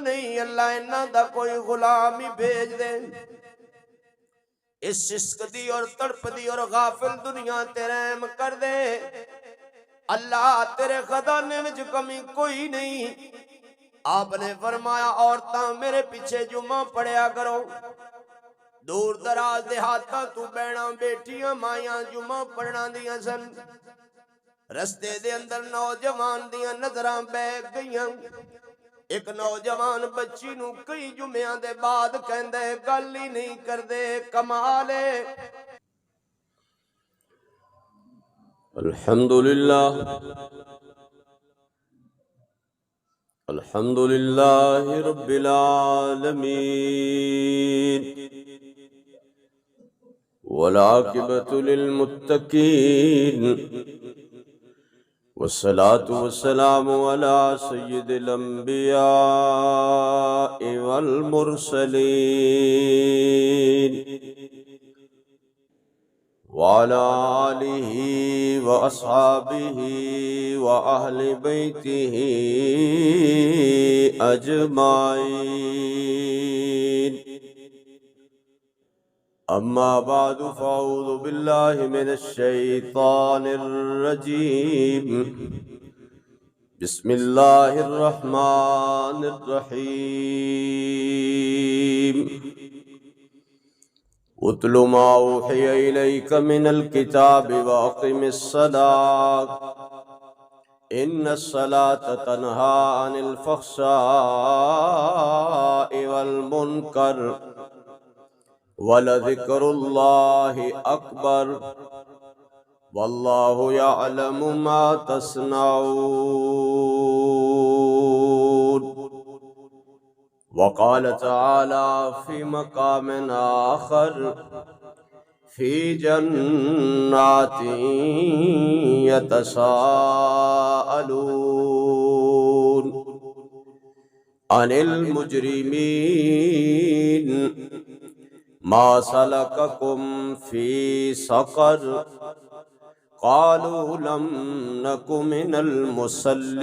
नहीं अल्लाह इन्हां दा कोई गुलाम ही भेज दे। इस इश्क दी और तड़प दी और गाफिल दुनिया ते रहम कर दे। अल्लाह तेरे खजाने में कमी कोई नहीं। आपने फरमाया औरतां मेरे पीछे जुम्मा पढ़िया करो। दूर दराज देहाता तू बैणा बेटियां माइयां जुम्मा पढ़ना दियां सन। रस्ते दे अंदर नौजवान दियां नजरां बह गईयां। एक नौजवान बच्ची नू कई जुम्मियां दे बाद कहंदे गल ही नहीं करदे, कमाल है। अल्हम्दुलिल्लाह अल्हम्दुलिल्लाहि रब्बिल आलमीन वल आकिबतु लिल मुत्तकीन वस्सलातु वस्सलामु अला सय्यिदिल अंबिया वल मुरसलीन वाला आलिहि व अस्हाबिहि व अहलि बैतिहि अजमाइन। अम्मा बादु फ़अऊज़ु बिल्लाहि मिनश शैतानिर रजीम। बिस्मिल्लाहिर रहमानिर रहीम। उतलु मा उहिया इलैका मिनल किताबि व अक़िमिस सलात इन्नस सलाता तन्हा अनिल फ़हशाइ वल मुनकर वलज़िक्रुल्लाहि अकबर वल्लाहु यअलमु मा तस्नऊन। वक़ाल तआला फ़ी मक़ामिन आख़र फ़ी जन्नातिन यतसाअलून अनिल मुजरिमीन मा सलककुम फ़ी सक़र क़ालू लम नकु मिनल मुसल्लीन।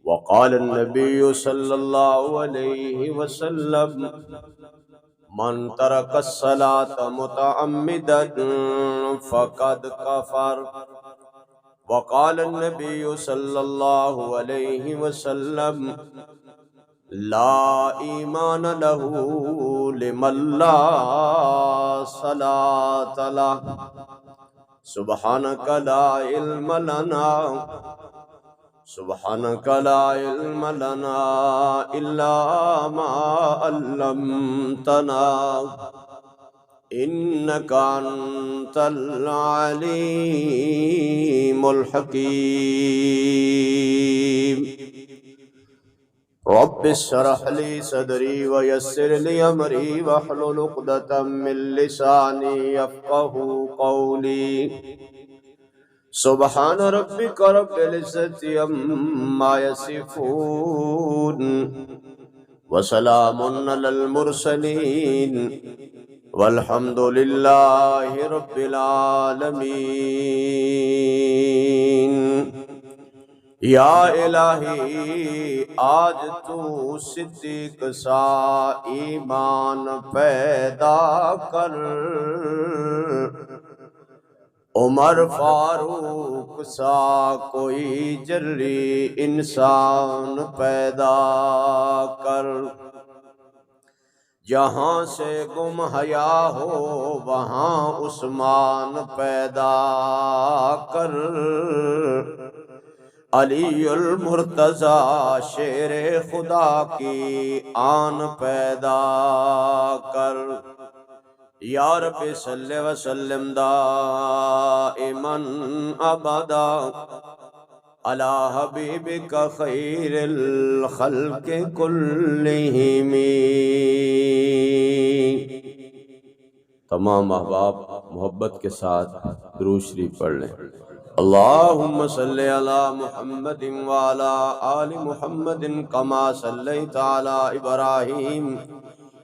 वक़ाल नबिय्यु सल्लल्लाहु अलैहि वसल्लम मन तरकस सलाता मुतअम्मिदन फ़क़द कफ़र। वक़ाल नबिय्यु सल्लल्लाहु अलैहि वसल्लम ला ईमान लहू लिमन ला सलात लहु। सुब्हानक ला इल्म लना सुब्हानक ला इल्म लना इल्ला मा अल्लमतना इन्नका अंतल अलीमुल हकीम। रब्बिश शरह ली सदरी व यस्सिर ली अमरी वहलुल उक़दतम मिन लिसानी यफ़क़हू क़ौली। सुब्हान रब्बिक रब्बिल इज़्ज़ति अम्मा यसिफ़ून व सलामुन अलल मुरसलीन वल्हम्दुलिल्लाहि रब्बिल आलमीन। या इलाही आज तू सिद्दीक़ सा ईमान पैदा कर, उमर फारूक सा कोई जर्री इंसान पैदा कर। जहाँ से गुम हया हो वहाँ उस्मान पैदा कर। अलीउल मुर्तज़ा शेरे खुदा की आन पैदा कर। या रब्बि सल्लि व सल्लिम दाइमन अबदा अला हबीबिका खैरिल खल्क़ि कुल्लिहिम। तमाम अहबाब मोहब्बत के साथ दुरूद शरीफ पढ़ लें। अल्लाहुम्मा सल्लि अला मुहम्मदिन व अला आलि मुहम्मदिन कमा सल्लैता अला इब्राहीम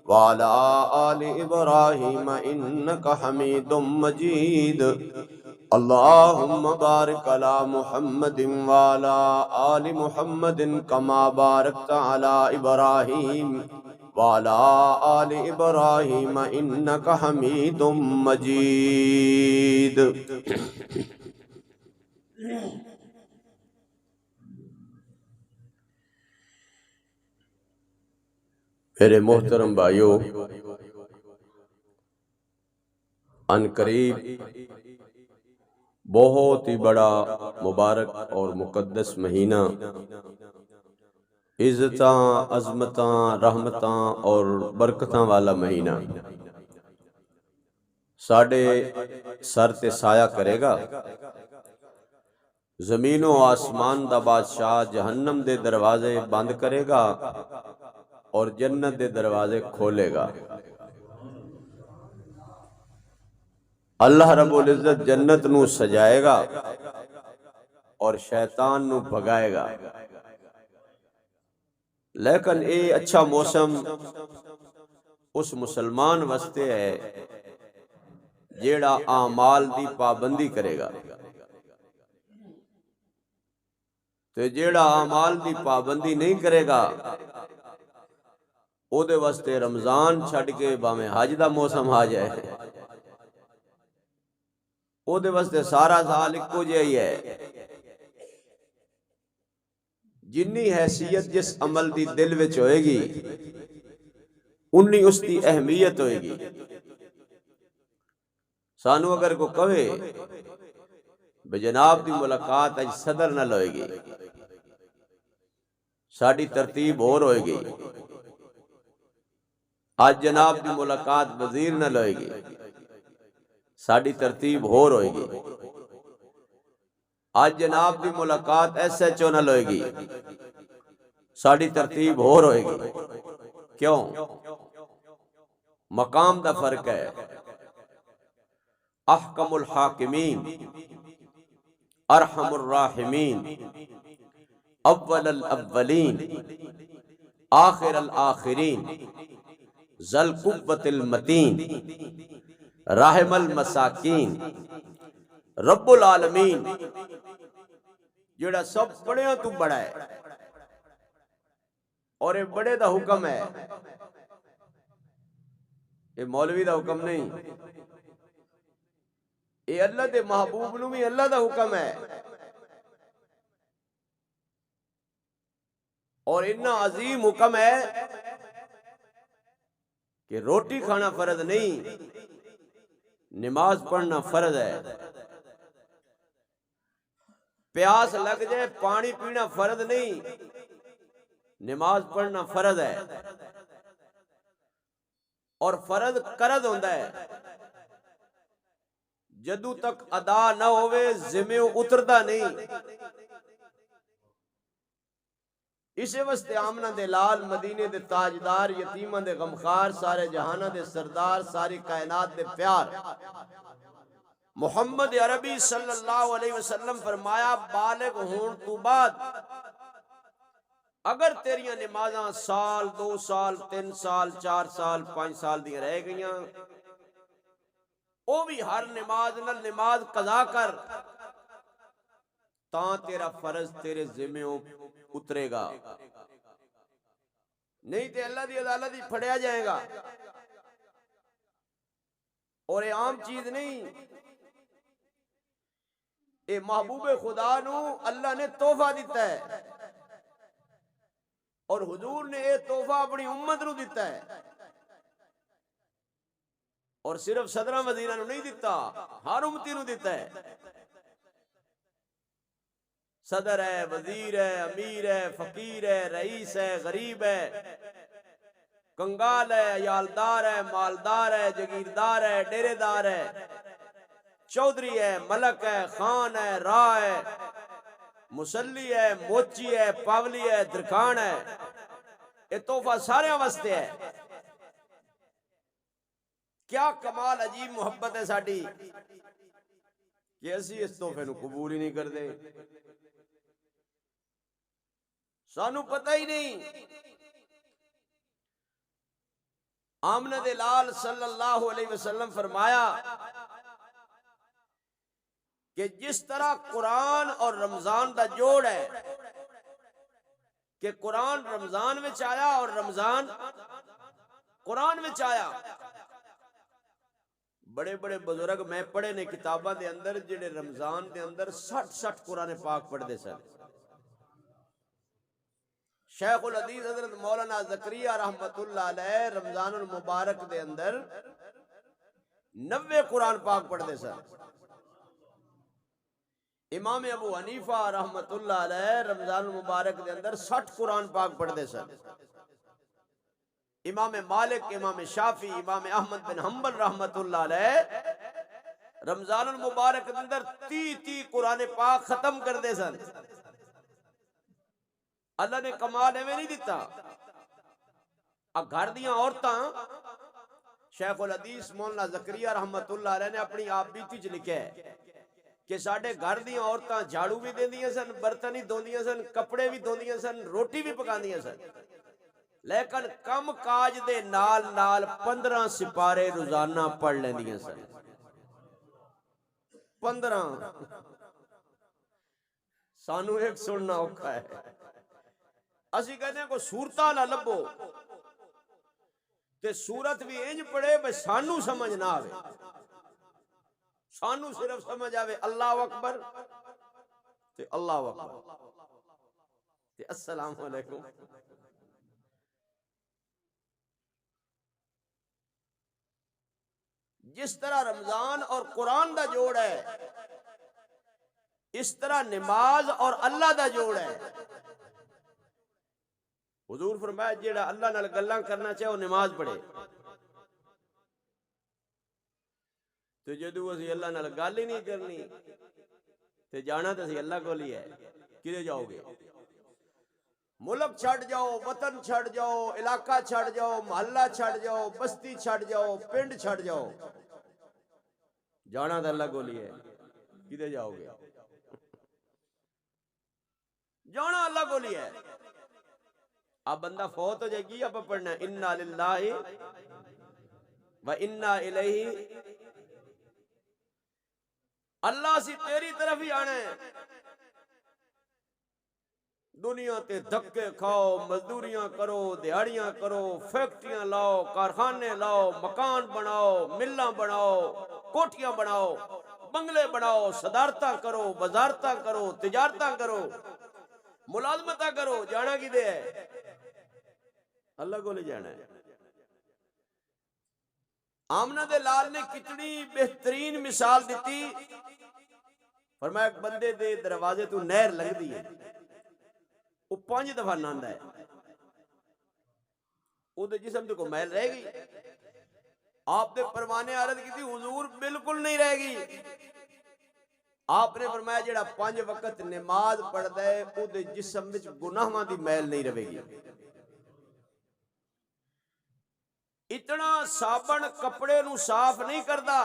व अला आलि इब्राहीम इन्नका हमीदुम मजीद। अल्लाहुम्मा बारिक अला मुहम्मदिन व अला आलि मुहम्मदिन कमा बारकता अला इब्राहीम व अला आलि इब्राहीम इन्नका हमीदुम मजीद। मेरे मोहतरम भाइयों, अनकरीब बहुत ही बड़ा मुबारक और मुकद्दस महीना, इज़्ज़तां, अज़मतां, रहमतां और बरकतां वाला महीना साढ़े सर ते साया करेगा। ज़मीनों आसमान दा बादशाह जहन्नम दे दरवाजे बंद करेगा और जन्नत दे दरवाजे खोलेगा। अल्लाह रब्बुल इज़्ज़त जन्नत नू सजाएगा और शैतान नू भगाएगा। लेकिन ये अच्छा मौसम उस मुसलमान वास्ते है जेड़ा आमाल दी पाबंदी करेगा। ते जेड़ा आमाल दी पाबंदी नहीं करेगा ओदे वास्ते रमजान छड़ के भावें हज दा मौसम आ जाए, ओदे वास्ते सारा साल इक्को जिहा ही है। जिन्नी हैसियत जिस अमल दी दिल विच होएगी उन्नी उसकी अहमियत होएगी। सानू अगर को कहे बे जनाब दी मुलाकात अज सदर नाल होएगी, साडी तरतीब होर होएगी, आज जनाब दी मुलाकात वजीर नाल होएगी, साडी तरतीब होर होएगी, आज जनाब दी मुलाकात SHO नाल होएगी, साडी तरतीब होर होएगी। क्यों? मकाम दा फर्क है। अहकमुल हाकिमीन, अरहमुर राहिमीन, अव्वलल अव्वलीन, आखिरल आखिरीन, ज़ल कुव्वतिल मतीन, राहिमल मसाकीन, रब्बुल आलमीन, जेड़ा सब बड़ियां तू बड़ा है और ये बड़े दा हुक्म है, ये मौलवी दा हुक्म नहीं, ये अल्लाह दे महबूब नू भी अल्लाह दा हुक्म है। और इतना अजीम हुक्म है कि रोटी खाना फर्ज नहीं, नमाज पढ़ना फर्ज है। प्यास लग जाए पानी पीना फर्ज नहीं, नमाज पढ़ना फर्ज है। और फर्ज करद होंदा है, जदू तक अदा ना होवे जिम्मे उतरदा नहीं। इसे वास्ते आमना दे लाल, मदीने दे ताजदार, यतीमां दे गमखार, सारे जहाना दे सरदार, सारी कायनात दे प्यार मुहम्मद अरबी सल्लल्लाहु अलैहि वसल्लम फरमाया, बालिग होने तो बाद अगर तेरियां नमाज़ां साल, 2 साल, 3 साल, 4 साल, 5 साल दी रह गईयां, ओ भी हर नमाज नाल नमाज कज़ा कर, तां तेरा फर्ज तेरे जिम्मे उतरेगा, नहीं तो अल्लाह दी अदालत ही फड़िया जाएगा। और ये आम चीज नहीं, ये महबूबे खुदा नू अल्लाह ने तोहफा दिता है और हुजूर ने यह तोहफा अपनी उम्मत नू दिता है। और सिर्फ सदरा वजीरां नू नहीं दिता, हर उम्मती नू दिता है। सदर है, वजीर है, अमीर है, फकीर है, रईस है, गरीब है, कंगाल है, यालदार है, मालदार है, जगीरदार है, डेरेदार है, चौधरी है, मलक है, खान है, राह है, मुसल्ली है, मोची है, पावली है, दरखान है। ये तोहफा सारे वास्ते है। क्या कमाल अजीब मुहब्बत है साडी कि असी इस तोहफे नू कबूल ही नहीं करते। सानू पता ही नहीं। आमना दे लाल सल्लल्लाहु अलैहि वसल्लम फरमाया, कि जिस तरह कुरान और रमजान का जोड़ है कि कुरान रमजान में आया और रमजान कुरान में आया। बड़े बड़े बुजुर्ग मैं पढ़े ने किताबों के अंदर जेडे रमजान के अंदर 60 कुरान पाक पढ़ते सन। शेखुल हदीस हजरत मौलाना ज़करिया रहमतुल्लाह अलैह रमजानुल मुबारक के अंदर 90 कुरान पाक पढ़ते सन। इमाम अबू हनीफा रहमतुल्लाह अलैह रमजानुल मुबारक के अंदर 60 कुरान पाक पढ़ते सन। इमाम मालिक, इमाम शाफी, इमाम अहमद बिन हम्बल रहमतुल्लाह अलैह रमजानुल मुबारक के अंदर 30 कुरान पाक खत्म कर दे सन। अल्लाह ने कमाल एवं नहीं दिता। घर दियां औरतां शेखुल हदीस मौलाना ज़करिया रहमतुल्लाह अलैह ने अपनी आप बीती च लिखा है कि साडे घर दियां औरतां झाड़ू भी देंदियां सन, बर्तन ही धोंदियां सन, कपड़े भी धोंदियां सन, रोटी भी पकांदियां सन, लेकिन कम काज दे नाल नाल 15 सिपारे रोजाना पढ़ लेंदियां सन। 15 सानू एक सुनना औखा है। असी कहते हैं कोई सूरत ना लभो ते सूरत भी इंज पढ़े भाई सानू समझ ना आवे, सानू सिर्फ समझ आवे अल्लाह अकबर ते अल्लाह अकबर ते अस्सलाम वालेकुम। जिस तरह रमजान और कुरान का जोड़ है, इस तरह नमाज और अल्लाह का जोड़ है। हुजूर फरमाया जेड़ा अल्लाह नाल गल्लां करना चाहे वो नमाज पढ़े। तो जदों असीं अल्लाह नाल गल ही नहीं करनी ते जाना तो असीं अल्लाह कोल ही है। किधे जाओगे? मुल्क छड़ जाओ, वतन छड़ जाओ, इलाका छड़ जाओ, मोहल्ला छड़ जाओ, बस्ती छड़ जाओ, पिंड छड़ जाओ, जाना तो अल्लाह कोल ही है। किधे जाओगे? जाना अल्लाह कोल ही है। अब बंदा फौत हो जाएगी, अब पढ़ना इन्ना लिल्लाहि व इन्ना इलैहि, अल्लाह से तेरी तरफ ही आना है। दुनिया ते धक्के खाओ, मजदूरियां करो, दिहाड़ियां करो, फैक्ट्रियां लाओ, कारखाने लाओ, मकान बनाओ, मिल्लां बनाओ, कोठियां बनाओ, बंगले बनाओ, सदारता करो, वजारता करो, तिजारता करो, मुलाजमता करो, जाना किधे है? अल्लाह को ले जाना है। आमना दे लाल ने कितनी बेहतरीन मिसाल दी। फरमाया एक बंदे दे दरवाजे तू नहर लगदी है, वो 5 दफा नहांदा है, उहदे जिस्म ते कोई मैल रहेगी? आपने परवाने अर्ज की थी हुजूर बिल्कुल नहीं रहेगी। आपने फरमाया जेड़ा 5 वक्त नमाज पढ़दा है उहदे जिस्म विच गुनाहां दी मैल नहीं रहेगी। इतना साबन कपड़े नू साफ नहीं करता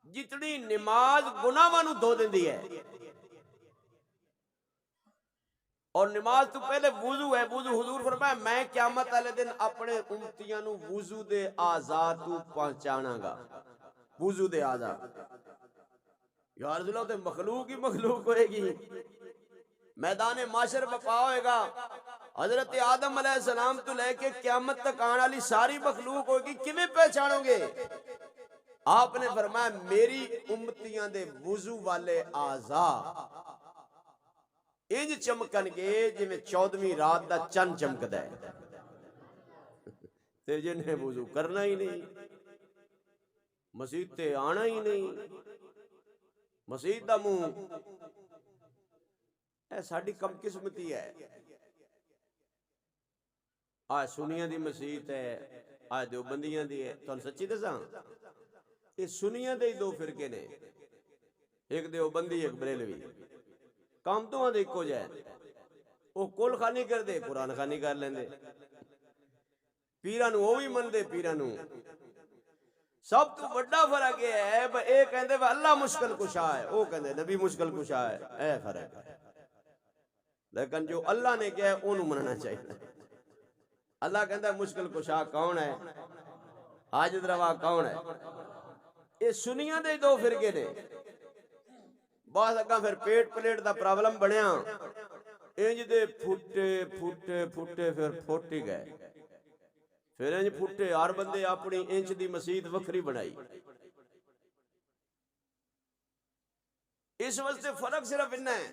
जितनी नमाज गुनाहां नू धो देंदी है। और नमाज तो पहले वुजू है। वुजू हुजूर फरमाया मैं क़यामत वाले दिन अपने उम्मतियां नू वुजू दे आज़ाद तू पहुंचाणागा। वुजू दे आज़ाद यार जुला ते मखलूक ही मखलूक होएगी। मैदान माशर बपा होएगा। हजरत आदम अलैहिस्सलाम तो लेके क़यामत तक आने वाली सारी मखलूक होगी, किवें पहचानोगे? आपने फरमाया मेरी उम्मतियां दे वुजू वाले आज़ा इंज चमकनगे जिवें 14वीं रात दा चंद चमकदा है। ते जिन्हें वुजू करना ही नहीं, मस्जिद ते आना ही नहीं, मस्जिद दा मुंह ए साडी कम किस्मती है। आ सुनिया दी मस्जिद है, आ देवबंदियां दी है। तुहानू सच्ची दसां ये सुनिया दे ही 2 फिरके ने, एक देवबंदी एक बरेलवी। काम तो आदे इको जाए, वो कुल खानी करते कुरान खानी कर लेंदे, पीरां नू वो भी मनदे, पीरां नू। सब तो बड़ा फर्क यह है ये कहते अल्लाह मुश्किल कुशा है, वो कहते नबी मुश्किल कुशा है, ऐ फर्क है। लेकिन जो अल्लाह ने कहा उन्होंने मनना चाहिए। अल्लाह कहता मुश्किल कुशा कौन है, हाजत रवा कौन है? ये सुनिया दे 2 फिरके ने। बस अगा फिर पेट प्लेट का प्रॉब्लम बनया, इंज दे फुटे फुटे फुटे फिर फुट ही गए। फिर इंज फुटे, हर बंदे अपनी इंच दी मसीत वखरी बनाई। इस वास्ते फर्क सिर्फ इन्ना है,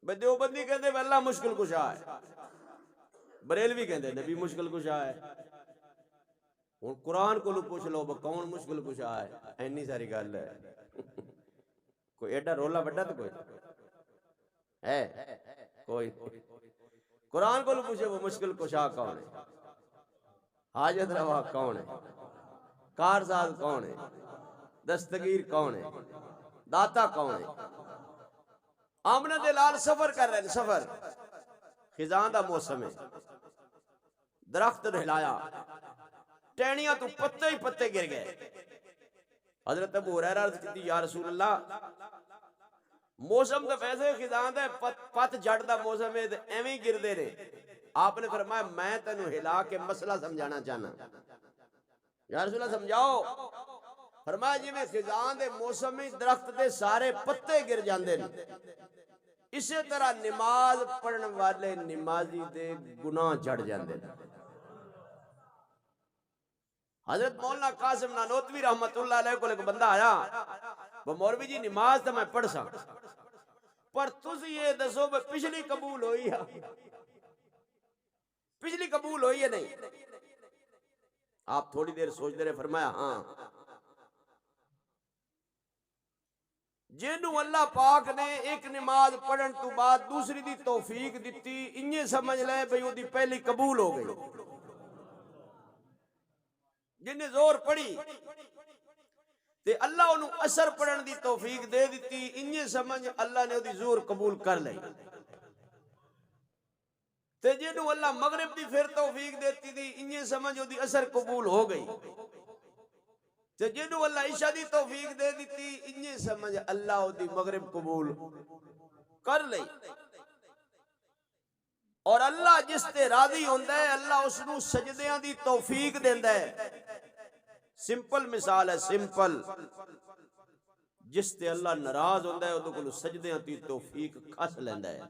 देवबंदी कहते अल्लाह मुश्किल कुशा है, बरेलवी कहते नबी मुश्किल कुशा है। हुण कुरान को पूछ लो कौन मुश्किल कुशा है, इन्नी सारी गल है। कोई एडा रोला वड्डा तो कोई है कोई। कुरान को पूछे वो मुश्किल कुशा कौन है, हाजत रवा कौन है, कारसाज कौन है, दस्तगीर कौन है, दाता कौन है। आमना दे लाल सफर कर रहे हैं, सफर खिजां दा मौसम है, दरख्त हिलाया, टहनियां तो पत्ते ही पत्ते गिर गए। हजरत अबू हुरैरा अर्ज की या रसूल अल्लाह, मौसम तो वैसे खिजां दा पत जड़ दा मौसम है, एवें गिरदे ने। आपने फरमाया मैं तेनू हिला के मसला समझाना चाहना। या रसूल अल्लाह समझाओ। फरमाया जिवें खिजां दे मौसम में दरख्त दे सारे पत्ते गिर जाते हैं, इसी तरह नमाज पढ़ने वाले नमाजी दे गुनाह झड़ जाते हैं। हजरत मौलाना कासिम नानोतवी रहमतुल्लाह अलैह को एक बंदा आया, वो मौलवी जी नमाज तो मैं पढ़ सा, पर तुस ये दसो पिछली कबूल हुई है, पिछली कबूल हुई है नहीं। आप थोड़ी देर सोचते रहे, फरमाया हाँ, जिन्हों अल्लाह पाक ने एक नमाज पढ़न तो बाद दूसरी दी तौफीक दी, इन्हें समझ ले भाई वो पहली कबूल हो गई। जिन्हें जोर पढ़ी ते अल्लाह उन्हें असर पढ़न दी तौफीक दे दी, इन्हें समझ अल्लाह ने उदी जोर कबूल कर ली। ते जिन्हों अल्लाह मगरिब दी फिर तौफीक देती थी, इन्हें समझ उदी असर कबूल हो गई। ते जिन्हों अल्लाह इशा दी तौफीक दे दी, इन्हें समझ अल्लाह उदी मगरिब कबूल कर ली। और अल्लाह जिस ते राजी होंदा है, अल्लाह उसनू सजदियां दी तौफीक देंदा है। सिंपल मिसाल है, सिंपल, जिस ते अल्लाह नाराज होंदा है उहदे कोल सजदियां दी तौफीक खस लैंदा है।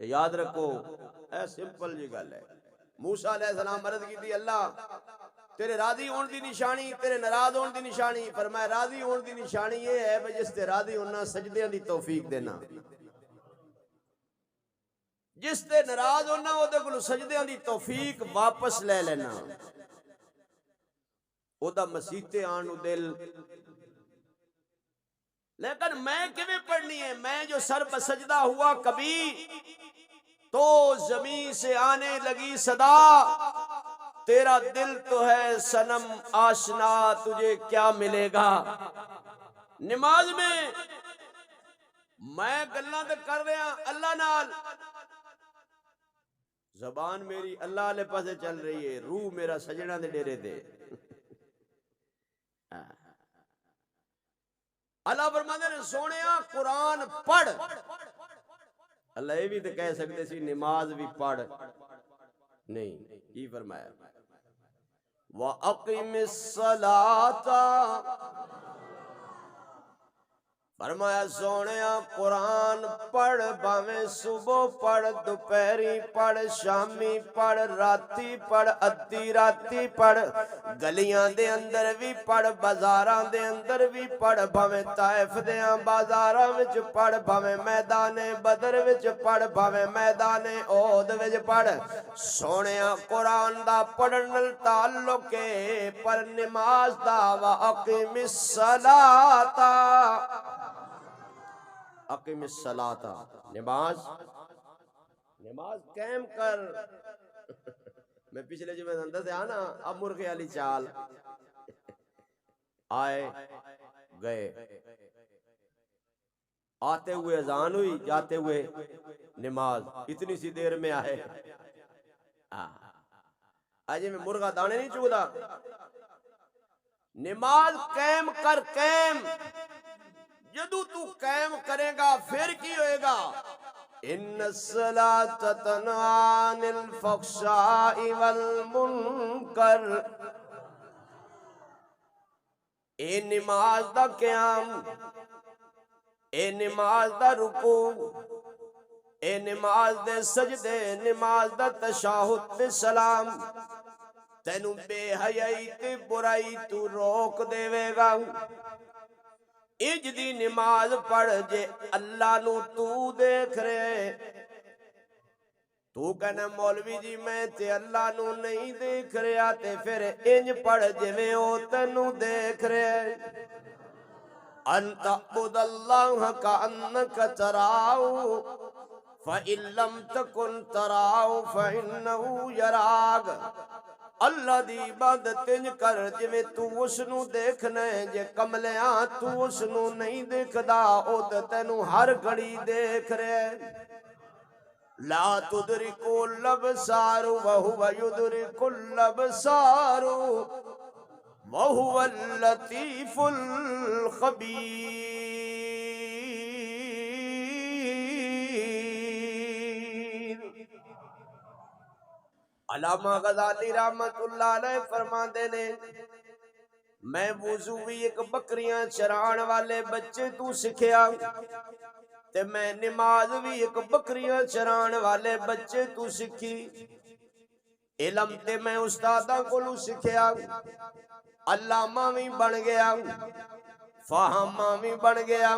याद रखो, ऐ सिंपल जी गल है। मूसा अलैहिस्सलाम अर्ज कीती अल्लाह तेरे राजी होने की निशानी, तेरे नाराज होने की निशानी। फरमाया राजी होने की निशानी ये है भाई जिस ते राजी होना सजदियां दी तौफीक देना, जिस ते नाराज होना उहदे कोल सजदियां दी तौफीक वापस ले लेना, ओदा मसीते आन दिल। लेकिन मैं किवें पढ़नी है, मैं जो सर पर सजदा हुआ कभी तो जमीन से आने लगी सदा, तेरा दिल तो है सनम आशना तुझे क्या मिलेगा। नमाज में मैं गल्लां ते कर रहा अल्लाह नाल, जबान मेरी अल्लाह वाले पासे चल रही है, रूह मेरा सजना दे डेरे ते। अल्लाह फरमाते ने सोनिया कुरान पढ़। अल्लाह ये भी तो कह सकते सी नमाज भी पढ़, नहीं, की फरमाया व अक़िमिस सलाता, फरमाया सोनिया कुरान पढ़, भावें सुबह पढ़, दोपहरी पढ़, शामी पढ़, राती पढ़, अद्धी राती पढ़, गलियां दे अंदर भी पढ़, बाजारां दे अंदर भी पढ़, भावें ताइफ दे बाजारां विच पढ़, भावें मैदाने बदर विच पढ़, भावें मैदाने ओहद विच पढ़। सोनिया कुरान दा पढ़न नाल ताल्लुक है, पर नमाज दा व अक़िमिस सलाता, अक़िमिस सलाता, नमाज नमाज कायम कर। मैं पिछले जो मैं से आना अब मुर्गे वाली चाल, आए गए, आते हुए अजान हुई, जाते हुए नमाज, इतनी सी देर में आए। आज में मुर्गा दाने नहीं चुगदा। नमाज कायम कर, कायम जदू तू कायम करेगा फिर की होएगा। इन्नस्सलात तन्हा अनिल फ़हशाइ वल मुनकर, ए नमाज दा क़याम ए नमाज दा रुकू, ए नमाज दे सजदे, नमाज दा तशाहुद ते सलाम तेनू बेहयाई ते बुराई तू रोक देवेगा। इज दी नमाज पढ़ जे अल्लाह नू तू देख रहे, तू कहना मौलवी जी मैं ते अल्लाह नू नहीं देख रहा, ते फिर इंज पढ़ जिवें ओ तैनू देख रहे। अन्तअबुदल्लाह का अन्नक तराऊ फ़इल्लम तकुन तराऊ फ़इन्नहु यराक। अल्लाह दी इबादत इंज कर जिवें तू उसनू देखना है, जे कमलिया तू उसनू नहीं देखदा ओ ते तैनू हर घड़ी देख रहे। ला तुदरिकुल अबसार वहुव युदरिकुल अबसार वहुवल लतीफुल खबीर। अल्लामा गज़ाली रहमतुल्लाह अलैह फरमाते ने, मैं वुज़ू भी एक बकरियां चराण वाले बच्चे तू सिखिया, ते मैं नमाज भी एक बकरियां चराण वाले बच्चे तू सीखी। इलम ते मैं उस्तादा कोलू सिखिया, अल्लामा भी बन गया, फाहमा भी बन गया,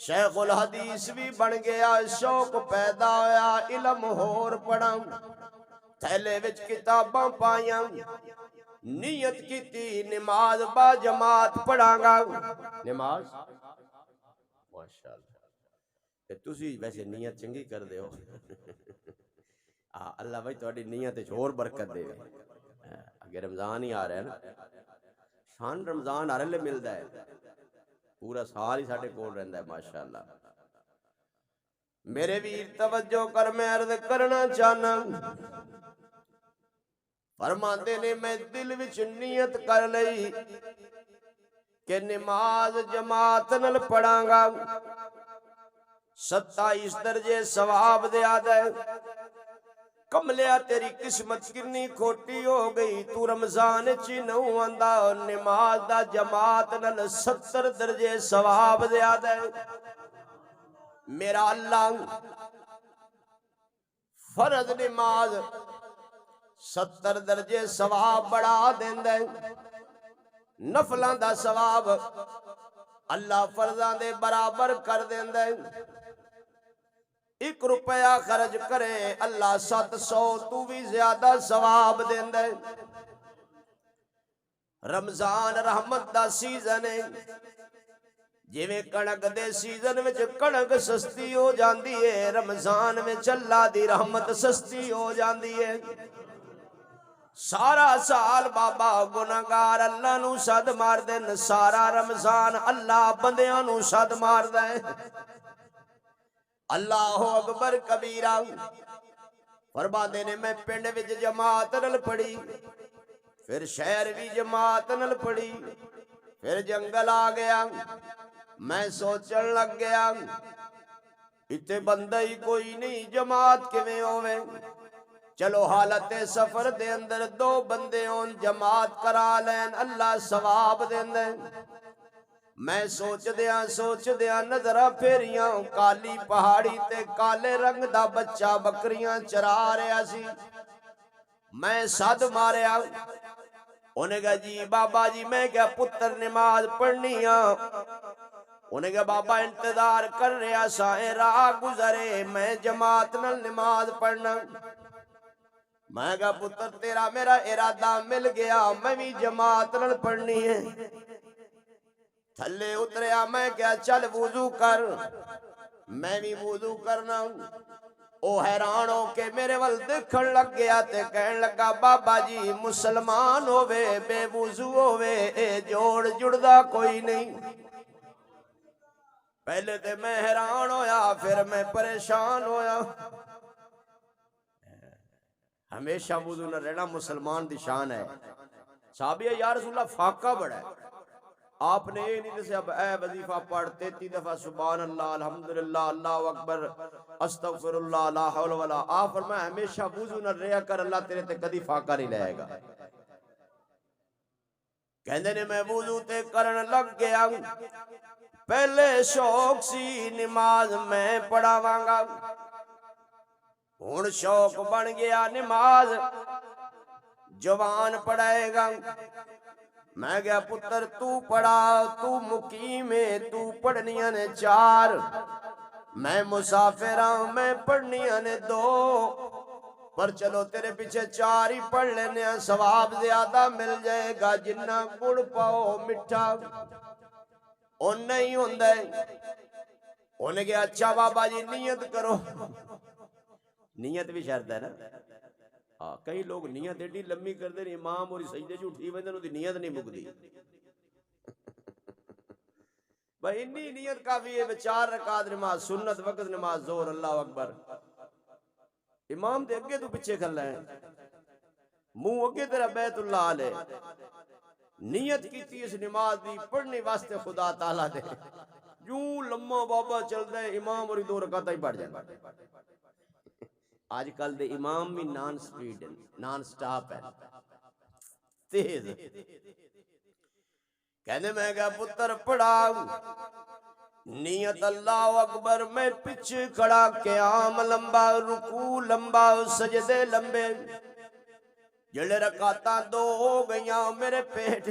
शेखुल हदीस भी बन गया। शौक पैदा होया इलम होर पढ़ा, थैले विच किताबां पाइयां, नीयत की नमाज बा जमात पढ़ांगा। नमाज माशाअल्लाह तुसी वैसे नीयत चंगी कर दे हो। अल्लाह भाई थोड़ी नीयत होर बरकत दे। अगे रमजान ही आ रहा है ना, सान रमजान हर वेले मिलता है, पूरा साल ही साडे कोल रहिंदा है माशाअल्लाह। मेरे वीर तवज्जो कर, मैं अर्ज करना चाहना, फरमाते ने मैं दिल विच नीयत कर लई कि नमाज जमात नाल पढ़ांगा, 27 दर्जे सवाब दे आदे। कमलिया तेरी किस्मत कितनी खोटी हो गई, तू रमजान च नहीं आंदा, नमाज दा जमात नाल 70 दर्जे सवाब दे आदे। मेरा अल्लाह फर्ज नमाज 70 दर्जे सवाब बढ़ा देंदा, नफलों दा सवाब अल्लाह फर्जां दे बराबर कर देंदा। 1 रुपया खर्च करे अल्लाह 700 तू भी ज्यादा सवाब देंदा। रमजान रहमत दा सीजन है, जिवें कणक दे सीजन विच कणक सस्ती हो जाती है, रमजान में अल्लाह दी रहमत सस्ती हो जाती है। सारा साल बाबा गुनाहगार अल्लाह नू सद मार देन, सारा रमजान अल्लाह बंदियां नू सद मारदा है। अल्लाह अकबर कबीरा फरमाते ने, मैं पिंड विच जमात नाल पढ़ी, फिर शहर भी जमात नाल पढ़ी, फिर जंगल आ गया। मैं सोचन लग गया इत्थे बंदा ही कोई नहीं, जमात किवें होवे। चलो हालत सफर दे अंदर 2 बंदे होन, जमात करा लैन, अल्लाह सवाब देंदा। मैं सोचदियां नजरा फेरियां, काली पहाड़ी ते काले रंग दा बच्चा बकरियां चरा रहा सी। मैं सद मारिया, उन्हें कहा जी बाबा जी, मैं क्या पुत्र नमाज पढ़नी आ। उन्हें कहा बाबा इंतजार कर रहा सा, राह गुजरे, मैं जमात नाल नमाज पढ़ना। मैं कहा पुत्र तेरा मेरा इरादा मिल गया, मैं भी जमात नाल पढ़नी है। थले उतरिया, मैं क्या चल वुजू कर, मैं भी वुजू करना। ओ हैरान हो के मेरे वल देखण लग गया ते कहन लगा बाबा जी मुसलमान होवे बेवुजू होवे ए जोड़ जुड़दा कोई नहीं। पहले ते मैं हैरान होया, फिर मैं परेशान होया। हमेशा वुजू न रहना मुसलमान दी शान है। साहब या रसूलल्लाह फाका बड़ा है, आपने ये नहीं दसिया ए वजीफा पढ़ 33 दफा सुभान अल्लाह अल्हम्दुलिल्लाह अल्लाहु अकबर अस्तगफिरुल्लाह ला हौल वला। आप फरमाया हमेशा वुजू न रहा कर, अल्लाह तेरे ते कदी फाका नहीं लाएगा। कहंदे ने मैं वुजू ते करन लग गया, पहले शौक सी नमाज मैं पढ़ावांगा, हुण शौक बन गया नमाज जवान पढ़ाएगा। मैं गया पुत्र तू पढ़ा, तू मुकीम है, तू पढ़निया ने 4, मैं मुसाफिर हूं, मैं पढ़निया ने 2। पर चलो तेरे पीछे 4 ही पढ़ लेने, सवाब ज्यादा मिल जाएगा। जिन्ना गुड़ पाओ मिठा उन नहीं होंदा। उन्हें कहा अच्छा बाबा जी नियत करो। नियत भी शर्त है ना। हाँ, कई लोग नियत एडी लम्मी करते हैं, इमाम और सजदे च उठी वंदे उनकी नियत नहीं मुकदी। भाई इन्नी नियत काफी है। 4 रकात नमाज सुन्नत वक्त नमाज जोर अल्लाह अकबर, इमाम दे अगे तू पिछे खल्ला है, मुंह अगे तेरा बैतुल्लाह है, नियत की इस नमाज दी पढ़ने वास्ते खुदा ताला दे। यूं लम्मा बाबा चलता है, इमाम और 2 रकात ही पढ़ जाता। आजकल दे इमाम भी नॉन स्पीड है, नॉन स्टॉप है, तेज। कहने मैं क्या पुत्र पढ़ाऊ, नियत अल्लाह अकबर, मैं पीछे खड़ा, क़याम लंबा, रुकू लंबा, सजदे लंबे। जेड़े रकातां 2 हो गईयां मेरे पेट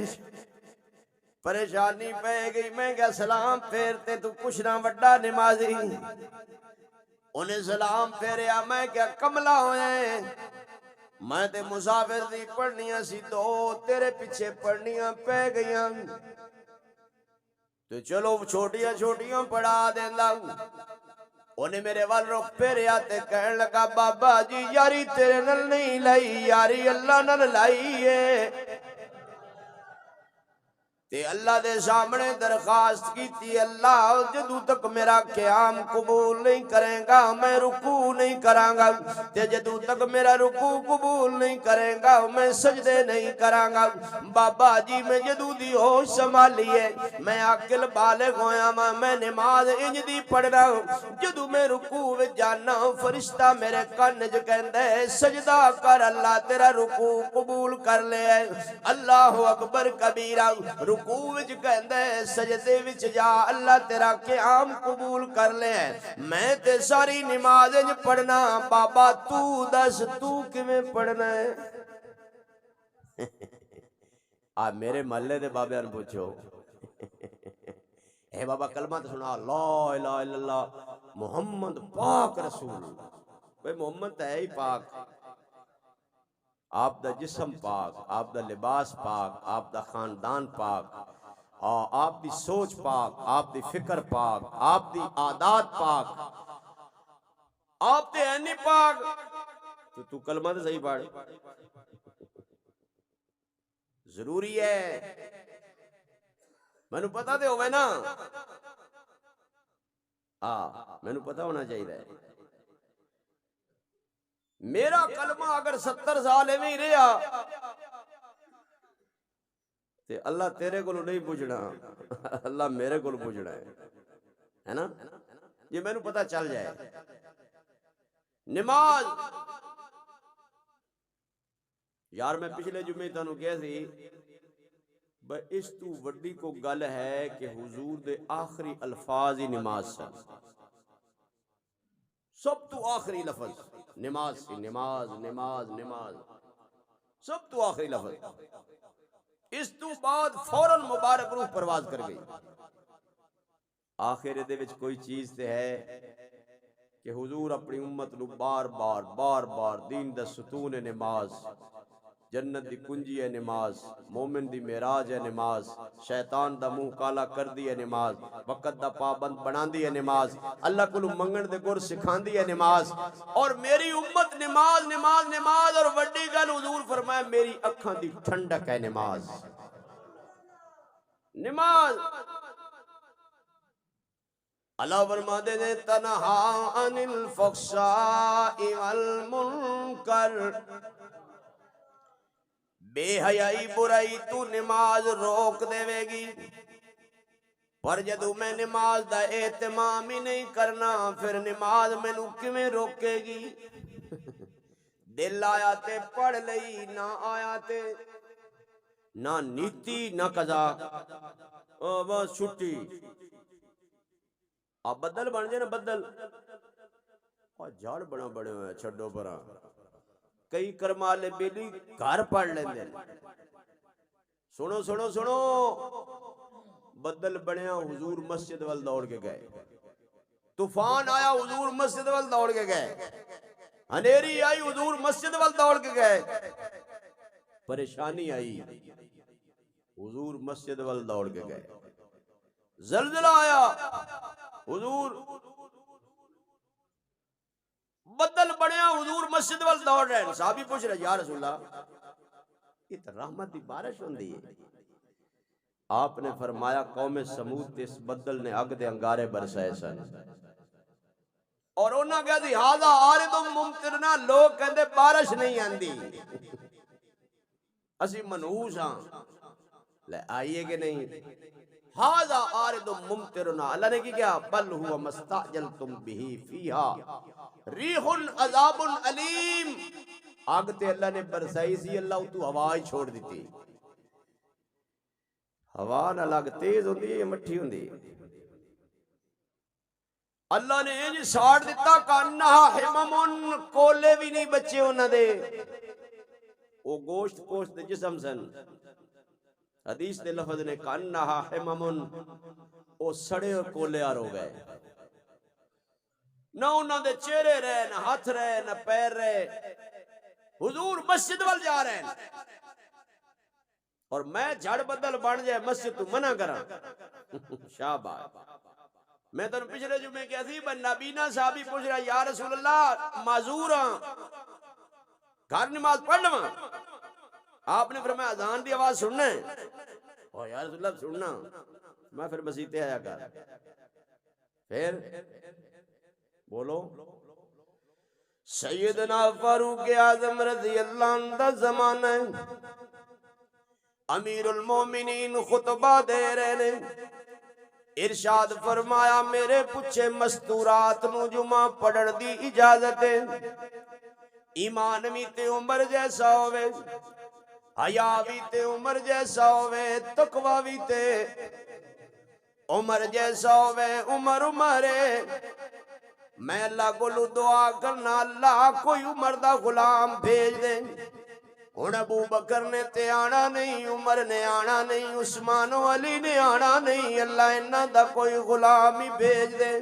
परेशानी पै गई। मैं क्या सलाम फेरते तू पुछना वड्डा नमाजी, उन्हें सलाम फेरिया। मैं क्या कमला होया, मैं ते मुसाफिर दी पढ़निया सी 2, तेरे पीछे पढ़निया पै गईयां। तो चलो छोटियां छोटियां पढ़ा देंदा। उन्हें मेरे वाल रुख फेरिया ते कहन लगा बाबा जी यारी तेरे नल नहीं लाई, यारी अल्लाह नल लाई है। ते अल्लाह दे सामने दरखास्त की थी, अल्लाह जदू तक मेरा क़याम कबूल नहीं करेगा मैं रुकू नहीं करांगा, ते जदू तक मेरा रुकू कबूल नहीं करेगा मैं सजदे नहीं करांगा। बाबा जी मैं जदू दी होश संभाली है, मैं अकिल बालिग होया मैं नमाज इंज दी पढ़ना, जदू मैं रुकू विच जाना फरिश्ता मेरे कन्न च कहंदा है सजदा कर, अल्लाह तेरा रुकू कबूल कर ले। अल्लाह अकबर कबीरा, रुकू विच कहंदा है सजदे विच जा, अल्लाह तेरा क़याम कबूल कर ले। मैं ते सारी नमाज च पढ़ना, बाबा तू दस तू किवें पढ़ना है। आ मेरे महल्ले दे बाबे ने पूछो, ए बाबा कलमा तो सुना, ला इलाहा इल्लल्लाह मुहम्मद पाक रसूल। भाई मोहम्मद है ही पाक, आप दा जिस्म पाक, आप दा लिबास पाक, आप दा खानदान पाक, आप दी सोच पाक, आप दी फिक्र पाक, आप दी आदत पाक, आप ते है नहीं पाक। तो तू कलमा तो सही पढ़, जरूरी है। मैनू पता तो होवे ना, मैनू पता होना चाहिए। मेरा कलमा अगर 70 साल एवं ही रहा ते अल्लाह तेरे को नहीं पूछना, अल्लाह मेरे को पूछना है ना। ये मैनू पता चल जाए। नमाज यार मैं पिछले जुमे तुहानू कहा सी, इस तू वड्डी को गल है कि हुजूर दे आखिरी अल्फाज ही नमाज सन। सब तू आखिरी लफज नमाज सी, नमाज नमाज नमाज, सब तू आखिरी लफज। इस तू बाद फौरन मुबारक रूह परवाज कर गई। आखिर दे विच कोई चीज ते है कि हुजूर अपनी उम्मत नू बार बार बार बार दीन दा सतून है नमाज, जन्नत दी कुंजी है नमाज, मोमिन दी मेराज है नमाज, शैतान दा मुंह काला कर दी है नमाज, वक़्त दा पाबंद बनांदी है नमाज, अल्लाह को मंगण दे गुर सिखांदी है नमाज। और मेरी उम्मत नमाज नमाज नमाज, और वड्डी गल हुजूर फरमाया मेरी अखां दी ठंडक है नमाज। नमाज अल्लाह फरमाते ने तनहा अनिल फहशाई वल मुनकर, बेहयाई बुराई तू नमाज रोक देवेगी। पर जदू मैं नमाज दा एहतमाम ही नहीं करना फिर नमाज मैनू किवें रोकेगी। दिल आया ते पढ़ लई, ना आया ते ना नीति ना कजा, बस छुट्टी। आप बदल बन जाए ना बदल और झाड़ बना बड़े हुए छो पर कई करमाले बेली घर पढ़ लेंगे सुनो सुनो सुनो बदल बनया हुजूर मस्जिद वाल दौड़ के गए तूफान आया हुजूर मस्जिद वाल दौड़ के गए अंधेरी आई हुजूर मस्जिद वाल दौड़ के गए परेशानी आई हुजूर मस्जिद वाल दौड़ के गए जलजला आया हुजूर बदल बनया हुजूर मस्जिद वाल दौड़ रहे साहबी पूछ रहे या रसूलल्लाह ये तो रहमत की बारिश होंदी है आपने फरमाया कौमे समूद इस बदल ने अग दे अंगारे बरसाए सन और उन्होंने कहा सी हाजा आरे तो मुमतिरना लोग कहते बारिश नहीं आंदी असी मनहूस हां ले आइए कि नहीं हाजा आरे तो मुमतिरना अल्लाह ने की क्या बल हुआ मस्ताजलतुम बिही फीहा रीहुन अजाबुन अलीम आग ते अल्लाह ने बरसाई सी अल्लाह तू हवा ही छोड़ दी हवा ना लग तेज होती है मट्ठी होती अल्लाह ने इंज साड़ दिता कान्ना हिममुन कोले भी नहीं बचे उन्होंने वो गोश्त पोश्त जिस्म सन हदीस दे लफ्ज ने कान्ना हिममुन वो सड़े और कोलेयार हो गए ना उन्होंने चेहरे रहे ना हाथ रहे ना पैर रहे हुजूर मस्जिद वाल जा रहे हैं और मैं झड़ बदल बन जाए मस्जिद तू मना करा शाबाश मैं तो पिछले जुमे क्या थी नबीना साहब ही पूछ रहा या रसूल अल्लाह माजूर घर नमाज पढ़ लवा आपने फरमाया अजान की आवाज सुनना है और यार रसूल अल्लाह सुनना मैं फिर मसीते आया कर फिर बोलो सैयदना फारूक आजम रज़ी अल्लाह अन्हु दा ज़माना अमीरुल मोमिनीन खुतबा दे रहे ने इरशाद फरमाया मेरे पुछे मस्तूरात नु जुमा पढ़न दी इजाजत है ईमान भी ते उमर जैसा होवे हया भी ते उमर जैसा होवे तकवा भी ते उमर जैसा होवे उमर उमरे मैं अल्लाह को दुआ करना अल्लाह कोई उमर दा गुलाम भेज दे हुण अबू बकर ने ते आना नहीं उमर ने आना नहीं उस्मान अली ने आना नहीं अल्लाह इन्हां दा कोई गुलाम ही भेज दे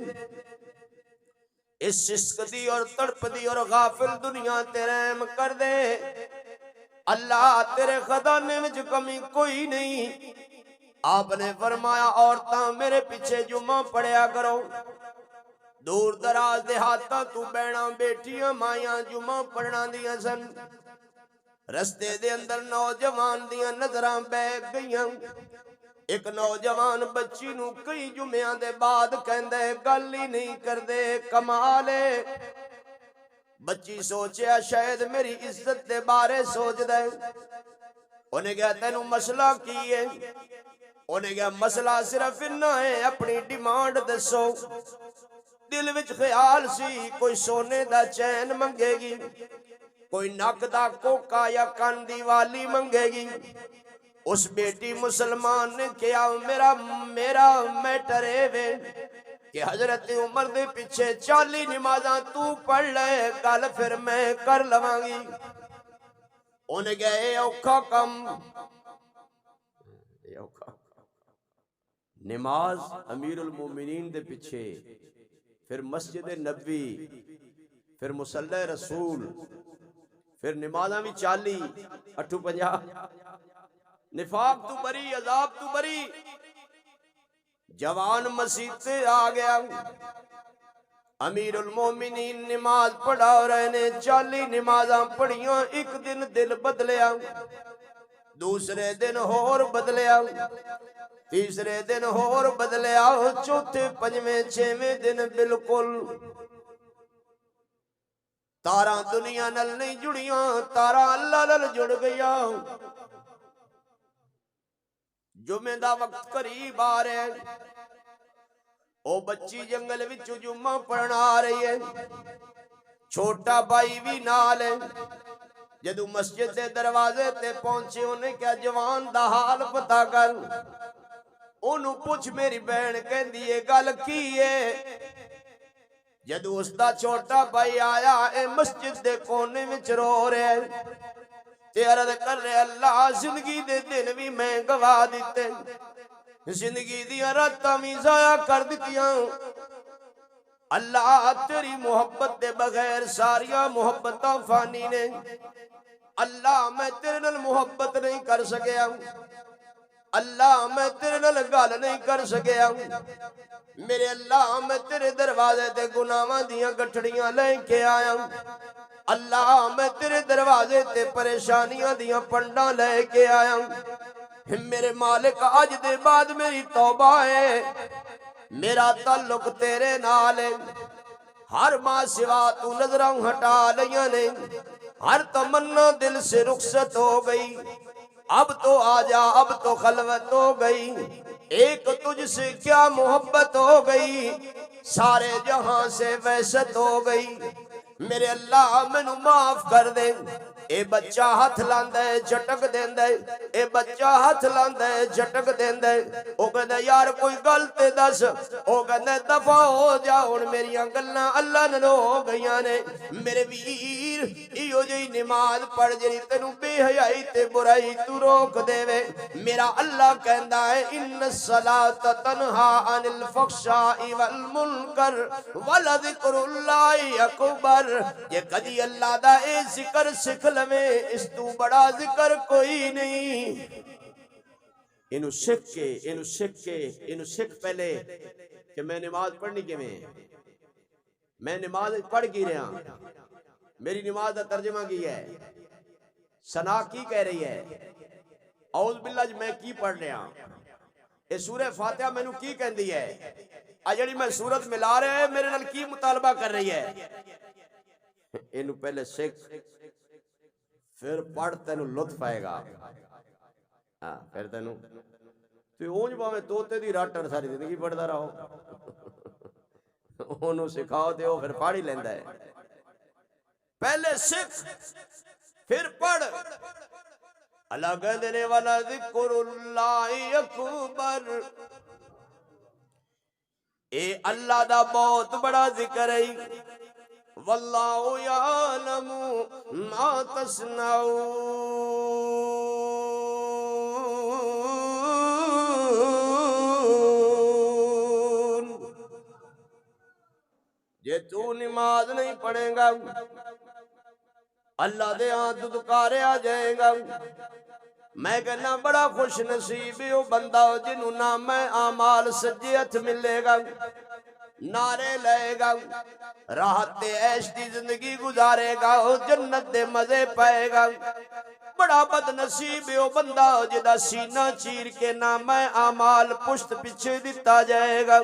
इस सिसकदी और तड़पदी और गाफिल दुनिया ते रहम कर दे अल्लाह तेरे खजाने में कमी कोई नहीं आपने फरमाया औरतां मेरे पीछे जुम्मा पढ़या करो दूर दराज देहाता तू बैणा बेटियां माया जुमा पढ़ना दिया सन रस्ते दे अंदर नौजवान दियां नजरां बह गईयां एक नौजवान बच्ची नू कई जुम्मियां दे बाद कहंदे गल ही नहीं करदे कमाल है बच्ची सोचिया शायद मेरी इज्जत दे बारे सोचदा है उन्हें कहा तेनू मसला की है उन्हें कहा मसला सिर्फ इन्ना है अपनी डिमांड दसो दिल विच ख्याल सी कोई सोने दा चैन मंगेगी कोई नक दा कोका या कान दी वाली मंगेगी उस बेटी मुसलमान ने कहा मेरा मेरा मैटर वे कि हजरत उमर दे पीछे 40 नमाज़ां तू पढ़ ले कल फिर मैं कर लवांगी उन्हें गए औखा कम नमाज अमीरुल मोमिनीन दे पीछे फिर मस्जिद नबी फिर मुसल्ला रसूल फिर नमाज़ां भी 40 अठू 50 निफाक तू बरी अजाब तू बरी जवान मस्जिद से आ गया अमीरुल मोमिनीन नमाज पढ़ा रहे ने 40 नमाज़ां पढ़ियां एक दिन दिल बदलिया दूसरे दिन होर बदलिया तीसरे दिन होर बदलिया चौथे पंजवें छेवें दिन बिल्कुल तारा दुनिया नल नहीं जुड़ियां तारा अल्लाह नाल जुड़ गया जुमे दा वक्त करीब आ रहा है ओ बच्ची जंगल विच जुम्मा पढ़न आ रही है छोटा भाई भी नाल है जदू मस्जिद के दरवाजे ते पहुंचे उन्हें क्या जवान दा हाल पता कर ओनू पुछ मेरी बहन कहंदी है गल की है। जदों उसका छोटा भाई आया ए मस्जिद दे कोने विच रो रहा है ते अर्ज कर रहा अल्लाह जिंदगी दे दिन भी मैं गवा दिते, जिंदगी दी रातां भी जाया कर दित्तियां। अल्लाह तेरी मोहब्बत दे बगैर सारिया मोहब्बतां फानी ने। अल्लाह मैं तेरे नाल मोहब्बत नहीं कर सकिया, अल्लाह मैं तेरे नाल गल नहीं कर सकिया। मेरे अल्लाह मैं तेरे दरवाजे ते गुनाहां दियां गठड़ियां लेके आया। अल्लाह मैं तेरे दरवाजे ते परेशानियां दियां पंडां लेके आया। मेरे मालिक अज दे बाद मेरी तौबा है, मेरा ताल्लुक तेरे नाल है। हर मां सिवा तू नजरां हटा लिया ने, हर तमन्ना दिल से रुखसत हो गई। अब तो आजा, अब तो खलवत हो गई। एक तुझसे क्या मोहब्बत हो गई, सारे जहां से वहशत हो गई। मेरे अल्लाह मैनू माफ कर दे। ए बच्चा हथ लांदा है झटक देंदा है, ए बच्चा हथ लांदा है झटक देंदा है। ओ कहंदा यार कोई गल ते दस, ओ कहंदा दफा हो जा हुण मेरियां गल्लां अल्लाह नाल हो गईयां ने। मेरे वीर इहो जी नमाज पढ़ जेड़ी तेनू बेहयाई ते बुराई तू रोक देवे। मेरा अल्लाह कहंदा है इन्न सलात तन्हा अनिल फहशाई वल मुनकर वल ज़िक्रुल्लाहि अकबर। ये कदी अल्लाह दा ए जिक्र सिख लवे, इस तू बड़ा जिक्र कोई नहीं। इनू सिख के इनू सिख के इनू सिख पहले कि मैं नमाज पढ़नी किवें, मैं नमाज पढ़ की रहा, मेरी नमाज का तर्जमा की है, सना की कह रही है, औज़ बिल्लाह मैं की पढ़ रहा, ये सूरह फातिहा मैनू की कहंदी है, आ जिहड़ी मैं सूरत मिला रहा है मेरे नाल की मुतालबा कर रही है। इनू पहले सिख फिर पढ़, तेनू लुत्फ आएगा। हाँ फिर तेनू तू ऊंज भावे तोते दी राटर सारी जिंदगी पढ़दा रहो, ओनू सिखाओ ते ओ फिर पढ़ ही लैंदा है। पहले सिख फिर पढ़। अल्लाह कहंदे ने वाला ज़िक्रुल्लाहि अकबर, ए अल्लाह दा बहुत बड़ा जिक्र है। वल्लाहु यालमु मा तस्नऊन, जे तू नमाज नहीं पढ़ेगा अल्लाह दे हाथ दुकारे आ जाएगा। मैं कहना बड़ा खुश नसीब है वो बंदा जिन्हों नाम आमाल सज्जे हथ मिलेगा, नारे लेगा, राहत ऐश की जिंदगी गुजारेगा, जन्नत दे मजे पाएगा। बड़ा बदनसीब है वो बंदा जिदा सीना चीर के नाम आमाल पुश्त पीछे दिता जाएगा।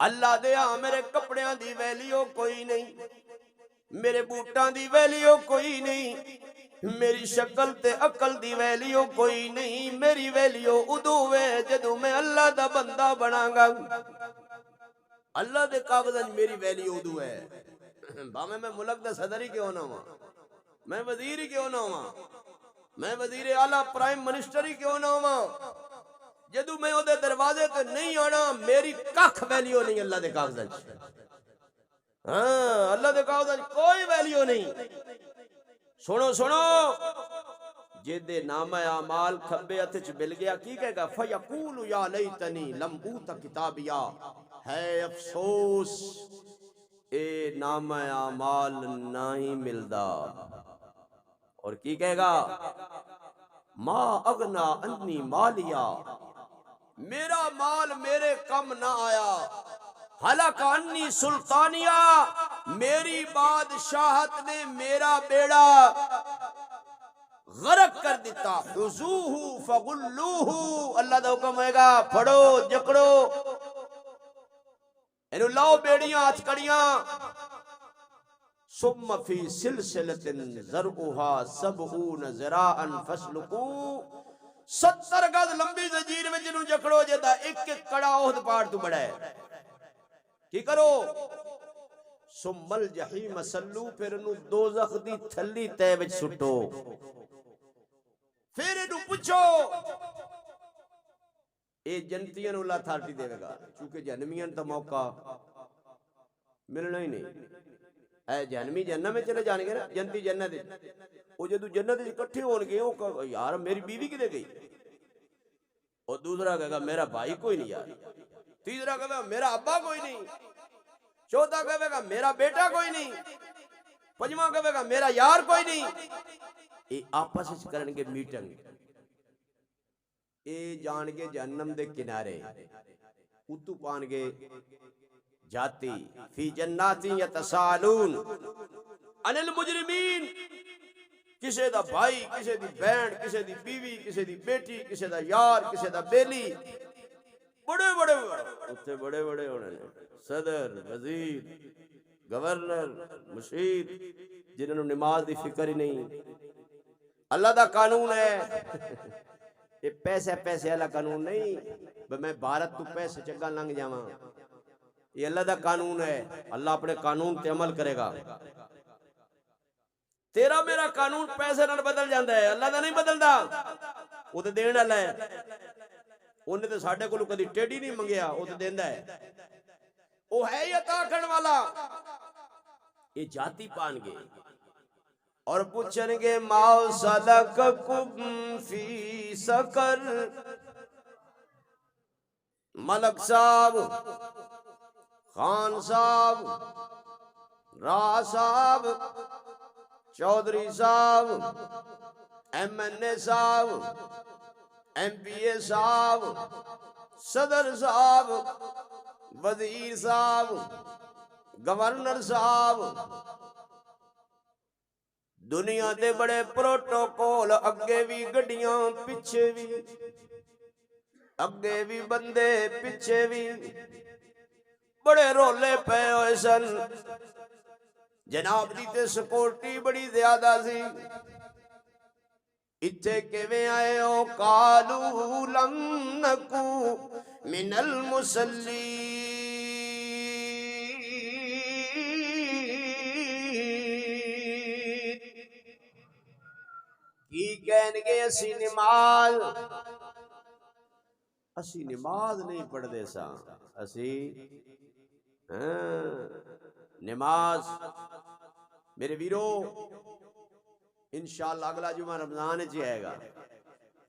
अल्लाह दे मेरे कपड़ियां दी वैल्यू कोई नहीं, मेरे बूटां दी वैल्यू कोई नहीं, मेरी शक्ल ते अकल दी वैल्यू कोई नहीं। मेरी वैल्यू उदू है जदों मैं अल्लाह दा बंदा बनांगा। अल्लाह दे कागज़ां मेरी वैल्यू उदू है, भावें मैं मुल्क दा सदर ही क्यों ना होवां, मैं वजीर ही क्यों ना होवां, मैं वजीर आला प्राइम मिनिस्टर ही क्यों ना होवां, जदों मैं ओदे दरवाजे ते नहीं आना मेरी कख वैल्यू नहीं अल्लाह दे कागज़ां। हाँ अल्लाह दे कागज़ां कोई वैल्यू नहीं। सुनो सुनो, जिदे नाम आमाल खब्बे हथ च मिल गया की कहेगा फयकूलु या लैतनी लम ऊत किताबिया, है अफसोस ए नाम आमाल नहीं मिलदा। और की कहेगा मा अगना अन्नी मालिया, मेरा माल मेरे कम ना आया। हलाकानी सुल्तानिया, मेरी बादशाहत ने मेरा बेड़ा गरक कर दिता। हुजूहु फगुल्लूहु, अल्लाह दा हुक्म होएगा फड़ो जकड़ो, इनु लाओ बेड़ियां हथकड़ियां। सुम्मा फी सिलसिलतिन ज़रउहा सबऊन ज़राअन फस्लुकू, 70 गज लंबी जंजीर में जिन्हों जकड़ो जेदा एक एक कड़ा ओहद पार तू बड़ा है। की करो सुम्मल जहीम सल्लू, फिर इनू दोज़ख दी थल्ली तै विच सुटो। फिर इनू पूछो ये जन्नतियां नूं अल्लाह अथॉरिटी देवेगा, क्योंकि जहन्नमियां तो मौका मिलना ही नहीं। ऐ जहन्नमी जहन्नम में चले जाएंगे ना, जन्नती जन्नत वो जो जन्नत इकट्ठे होंगे वो यार मेरी बीवी किधर गई, और दूसरा कहेगा मेरा भाई कोई नहीं यार, तीसरा कहेगा मेरा अब्बा कोई नहीं, चौथा कहेगा मेरा बेटा कोई नहीं, पंजवा कहेगा मेरा यार कोई नहीं। ये आपस में करेंगे मीटिंग, ये जान के जहन्नम दे किनारे उतू पानगे जाती फी जन्नाती यतसालून अनिल मुजरिमीन, किसे दा भाई, किसे दी बहन, किसे दी बीवी, किसे दी बेटी, किसे दा यार, किसे दा बेली, बड़े बड़े उत्थे बड़े बड़े होने ने सदर, वजीर, गवर्नर, मुशीर, जिन्होंने नमाज की फिक्र ही नहीं। अल्लाह दा कानून है ये पैसे पैसे वाला कानून नहीं, मैं भारत तू पैसे चंगा लंघ जावा, ये अल्लाह दा कानून है। अल्लाह अपने कानून पे अमल करेगा। तेरा मेरा कानून पैसे नाल बदल जाता है, अल्लाह दा नहीं बदलदा, वो तो देण वाला है, उन्हें तो साडे कोलों कदी टेढ़ी नहीं मंगया, वो तो देंदा है, वो है ही अता करने वाला। ये जाति पान गए और पूछनगे माओ सलककुम फी सकर, मलक साहब, खान साहब, राह साहब, चौधरी साहब, MNA साहब, MPA साहब, सदर साहब, वजीर साहब, गवर्नर साहब, दुनिया दे बड़े प्रोटोकॉल, अगे भी गड्डियां पिछे भी, अगे भी बंदे पिछे भी, बड़े रोले पे होए सन। जनाब दी ते सिक्योरिटी बड़ी ज्यादा सी। इत्थे किवें आए हो, कालू लम नकू मिनल मुसल्ली, की कहणगे असी नमाज नहीं पढ़दे सा, असी नमाज। मेरे वीरो इंशाअल्लाह अगला जुमा रमजान च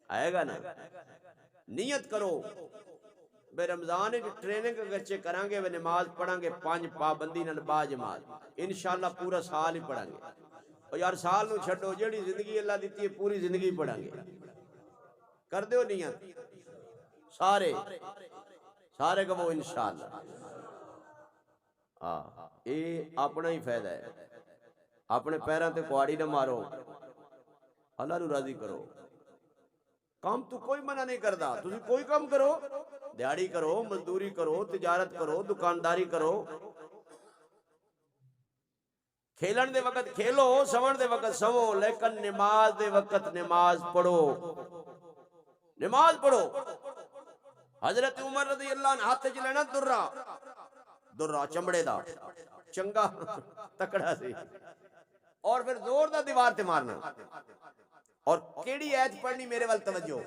आएगा ना, नियत करो बे रमजान ट्रेनिंग बच्चे करांगे, वे नमाज पढ़ांगे 5 पाबंदी नाल बाजमात, इंशाअल्लाह पूरा साल ही पढ़ांगे। और यार साल नू छड्डो, जेड़ी जिंदगी अल्लाह दी है पूरी जिंदगी पढ़ांगे। कर दो नियत सारे सारे कहो इंशाअल्लाह। ये अपना ही फायदा है, अपने पैरों ते कुआड़ी ना मारो, अल्लाह नू राजी करो। काम तो कोई मना नहीं करता, तुसी कोई काम करो, दिहाड़ी करो, मजदूरी करो, तिजारत करो, दुकानदारी करो, खेलन दे वक्त खेलो, सवण दे वक्त सवो, लेकिन नमाज दे वक्त नमाज पढ़ो, नमाज पढ़ो। हजरत उमर रज़ी अल्लाह ने हाथ च लेना दुर्रा, दुर्रा चमड़े दा चंगा तकड़ा सी, और फिर जोर दा दीवार ते मारना। और केड़ी आयत पढ़नी, मेरे वाल तवज्जो,